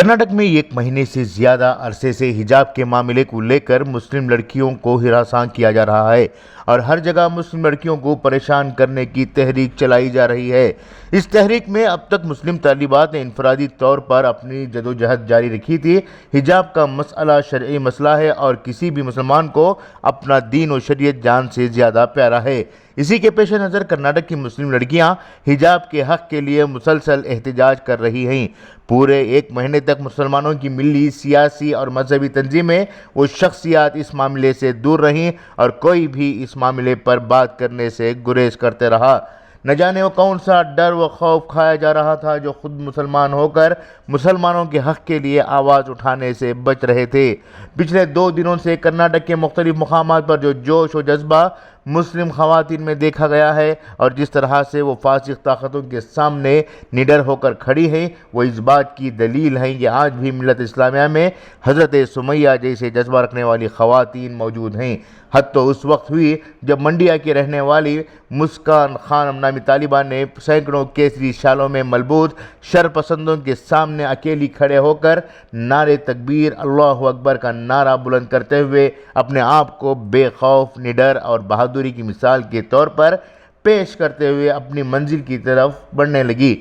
कर्नाटक में एक महीने से ज्यादा अरसे से हिजाब के मामले को लेकर मुस्लिम लड़कियों को हिरासत किया जा रहा है और हर जगह मुस्लिम लड़कियों को परेशान करने की तहरीक चलाई जा रही है। इस तहरीक में अब तक मुस्लिम तालिबात ने इनफरादी तौर पर अपनी जदोजहद जारी रखी थी। हिजाब का मसला शरई मसला है और किसी भी मुसलमान को अपना दीन और शरीयत जान से ज़्यादा प्यारा है। इसी के पेश नज़र कर्नाटक की मुस्लिम लड़कियां हिजाब के हक़ के लिए मुसलसल एहतजाज कर रही हैं। पूरे एक महीने तक मुसलमानों की मिली सियासी और मजहबी तंजीमें व शख्सियात इस मामले से दूर रहीं और कोई भी इस मामले पर बात करने से गुरेज करते रहा। न जाने वो कौन सा डर व खौफ खाया जा रहा था जो खुद मुसलमान होकर मुसलमानों के हक़ के लिए आवाज़ उठाने से बच रहे थे। पिछले 2 दिनों से कर्नाटक के मुख्तलिफ मकामात पर जो जोश व जज्बा मुस्लिम ख़वातीन में देखा गया है और जिस तरह से वो फासिक ताकतों के सामने निडर होकर खड़ी है, वो इस बात की दलील है कि आज भी मिल्लत इस्लामिया में हज़रत सुमैया जैसे जज्बा रखने वाली ख़वातीन मौजूद हैं। हद तो उस वक्त हुई जब मंडिया की रहने वाली मुस्कान खानम नामी तालिबा ने सैकड़ों केसरी शालों में मलबूस शरपसंदों के सामने अकेली खड़े होकर नारे तकबीर अल्लाह अकबर का नारा बुलंद करते हुए अपने आप को बेखौफ, निडर और बहादुरी की मिसाल के तौर पर पेश करते हुए अपनी मंजिल की तरफ बढ़ने लगी।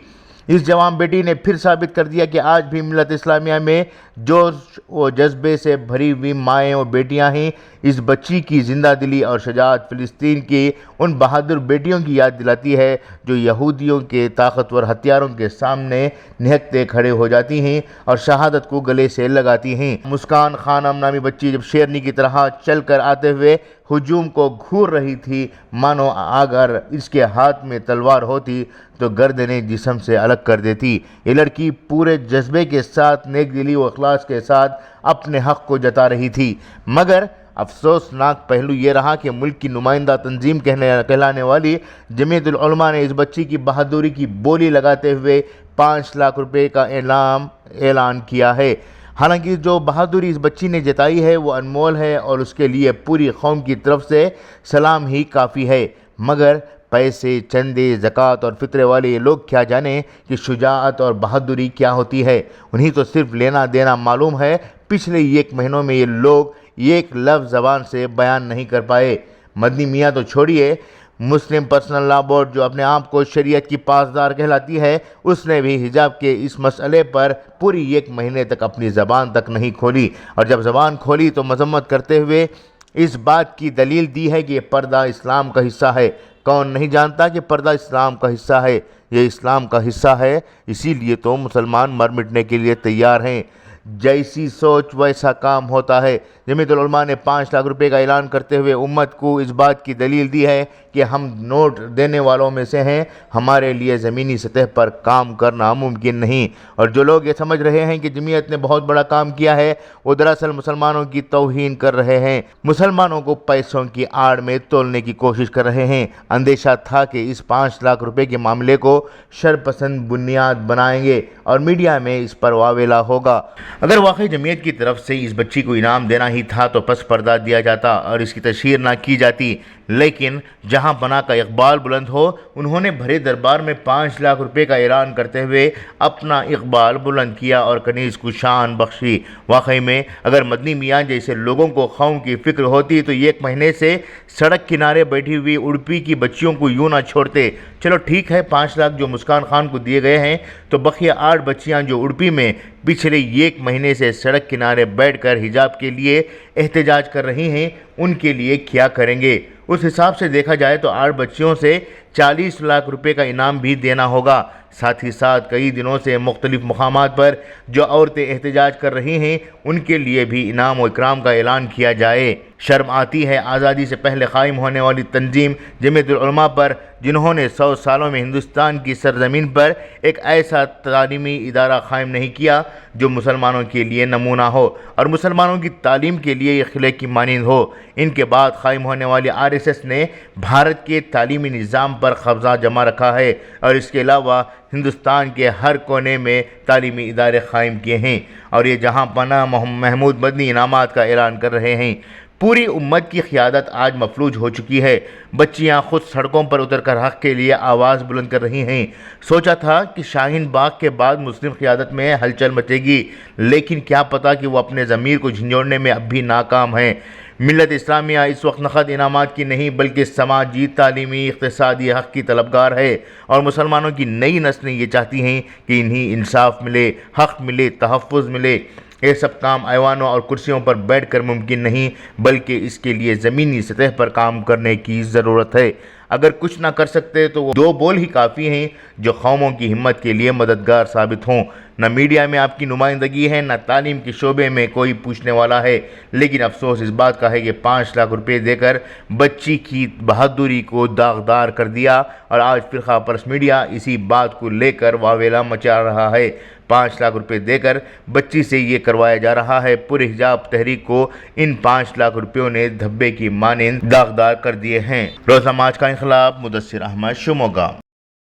इस जवान बेटी ने फिर साबित कर दिया कि आज भी मिल्लत इस्लामिया में जोश व जज्बे से भरी हुई माएँ और बेटियां हैं। इस बच्ची की जिंदा दिली और शजाअत फ़िलिस्तीन की उन बहादुर बेटियों की याद दिलाती है जो यहूदियों के ताकतवर हथियारों के सामने निहत्ते खड़े हो जाती हैं और शहादत को गले से लगाती हैं। मुस्कान खानम नामी बच्ची जब शेरनी की तरह चल कर आते हुए हुजूम को घूर रही थी, मानो अगर इसके हाथ में तलवार होती तो गर्दनें जिस्म से अलग कर देती। ये लड़की पूरे जज्बे के साथ, नेक दिली व इखलास के साथ अपने हक़ को जता रही थी। मगर अफसोसनाक पहलू ये रहा कि मुल्क की नुमाइंदा तंजीम कहलाने वाली जमीयतुल उलमा ने इस बच्ची की बहादुरी की बोली लगाते हुए 5 लाख रुपए का ऐलान किया है। हालांकि जो बहादुरी इस बच्ची ने जताई है वो अनमोल है और उसके लिए पूरी कौम की तरफ से सलाम ही काफ़ी है। मगर पैसे, चंदे, ज़कात और फितरे वाले ये लोग क्या जाने कि शुजाअत और बहादुरी क्या होती है। उन्हीं तो सिर्फ लेना देना मालूम है। पिछले 1 महीनों में ये लोग एक लफ्ज़ ज़बान से बयान नहीं कर पाए। मदनी मियाँ तो छोड़िए, मुस्लिम पर्सनल लॉ बोर्ड जो अपने आप को शरीयत की पासदार कहलाती है, उसने भी हिजाब के इस मसले पर पूरी 1 महीने तक अपनी ज़बान तक नहीं खोली और जब ज़बान खोली तो मजम्मत करते हुए इस बात की दलील दी है कि ये पर्दा इस्लाम का हिस्सा है। कौन नहीं जानता कि पर्दा इस्लाम का हिस्सा है? ये इस्लाम का हिस्सा है, इसीलिए तो मुसलमान मर मिटने के लिए तैयार हैं। जैसी सोच वैसा काम होता है। जमीयतुल उलमा ने 5 लाख रुपए का ऐलान करते हुए उम्मत को इस बात की दलील दी है कि हम नोट देने वालों में से हैं, हमारे लिए ज़मीनी सतह पर काम करना मुमकिन नहीं। और जो लोग ये समझ रहे हैं कि जमीयत ने बहुत बड़ा काम किया है, वो दरअसल मुसलमानों की तौहीन कर रहे हैं, मुसलमानों को पैसों की आड़ में तोलने की कोशिश कर रहे हैं। अंदेशा था कि इस 5 लाख रुपए के मामले को शरपसंद बुनियाद बनाएंगे और मीडिया में इस पर वावेला होगा। अगर वाकई जमीयत की तरफ से इस बच्ची को इनाम देना ही था तो पस पर्दा दिया जाता और इसकी तशहीर ना की जाती। लेकिन जहां बना का इकबाल बुलंद हो, उन्होंने भरे दरबार में 5 लाख रुपए का ऐलान करते हुए अपना इकबाल बुलंद किया और कनीज़ को शान बख्शी। वाकई में अगर मदनी मियाँ जैसे लोगों को कौम की फ़िक्र होती तो 1 महीने से सड़क किनारे बैठी हुई उड़पी की बच्चियों को यूँ ना छोड़ते। चलो ठीक है, 5 लाख जो मुस्कान खान को दिए गए हैं, तो बकिया 8 बच्चियाँ जो उड़पी में पिछले 1 महीने से सड़क किनारे बैठकर हिजाब के लिए एहतजाज कर रही हैं, उनके लिए क्या करेंगे? उस हिसाब से देखा जाए तो 8 बच्चियों से 40 लाख रुपए का इनाम भी देना होगा। साथ ही साथ कई दिनों से मुख्तलिफ मकामात पर जो औरतें एहतजाज कर रही हैं, उनके लिए भी इनाम व इकराम का ऐलान किया जाए। शर्म आती है आज़ादी से पहले कायम होने वाली तंजीम जमीयतुल उलमा पर, जिन्होंने 100 सालों में हिंदुस्तान की सरजमीन पर एक ऐसा तालीमी इदारा कायम नहीं किया जो मुसलमानों के लिए नमूना हो और मुसलमानों की तालीम के लिए खिले की मानिंद हो। इनके बाद कायम होने वाली RSS ने भारत के तालीमी निज़ाम पर कब्ज़ा जमा रखा है और इसके अलावा हिंदुस्तान के हर कोने में तालीमी इदारे कायम किए हैं और ये जहाँ पना महमूद मदनी इनामात का ऐलान कर रहे हैं। पूरी उम्मत की क़यादत आज मफलूज हो चुकी है। बच्चियां खुद सड़कों पर उतरकर हक़ के लिए आवाज़ बुलंद कर रही हैं। सोचा था कि शाहीन बाग के बाद मुस्लिम क़यादत में हलचल मचेगी, लेकिन क्या पता कि वो अपने ज़मीर को झंझोड़ने में अब भी नाकाम है। मिल्लत इस्लामिया इस वक्त नक़द इनामात की नहीं बल्कि समाजी, तालीमी, इक़्तिसादी हक़ की तलबगार है, और मुसलमानों की नई नस्लें ये चाहती हैं कि इन्हें इंसाफ मिले, हक़ मिले, तहफ़्फ़ुज़ मिले। ये सब काम ऐवानों और कुर्सियों पर बैठकर मुमकिन नहीं, बल्कि इसके लिए ज़मीनी सतह पर काम करने की ज़रूरत है। अगर कुछ ना कर सकते तो वो 2 बोल ही काफ़ी हैं जो कौमों की हिम्मत के लिए मददगार साबित हों। न मीडिया में आपकी नुमाइंदगी है, न तालीम के शोबे में कोई पूछने वाला है, लेकिन अफसोस इस बात का है कि 5 लाख रुपए देकर बच्ची की बहादुरी को दागदार कर दिया, और आज फ़िरक़ा परस्त मीडिया इसी बात को लेकर वावेला मचा रहा है। 5 लाख रुपए देकर बच्ची से ये करवाया जा रहा है। पूरे हिजाब तहरीक को इन 5 लाख रुपयों ने धब्बे की मानिंद दागदार कर दिए हैं। रोज़ा मार्च का इंक़लाब, मुदस्सिर अहमद, शिमोगा।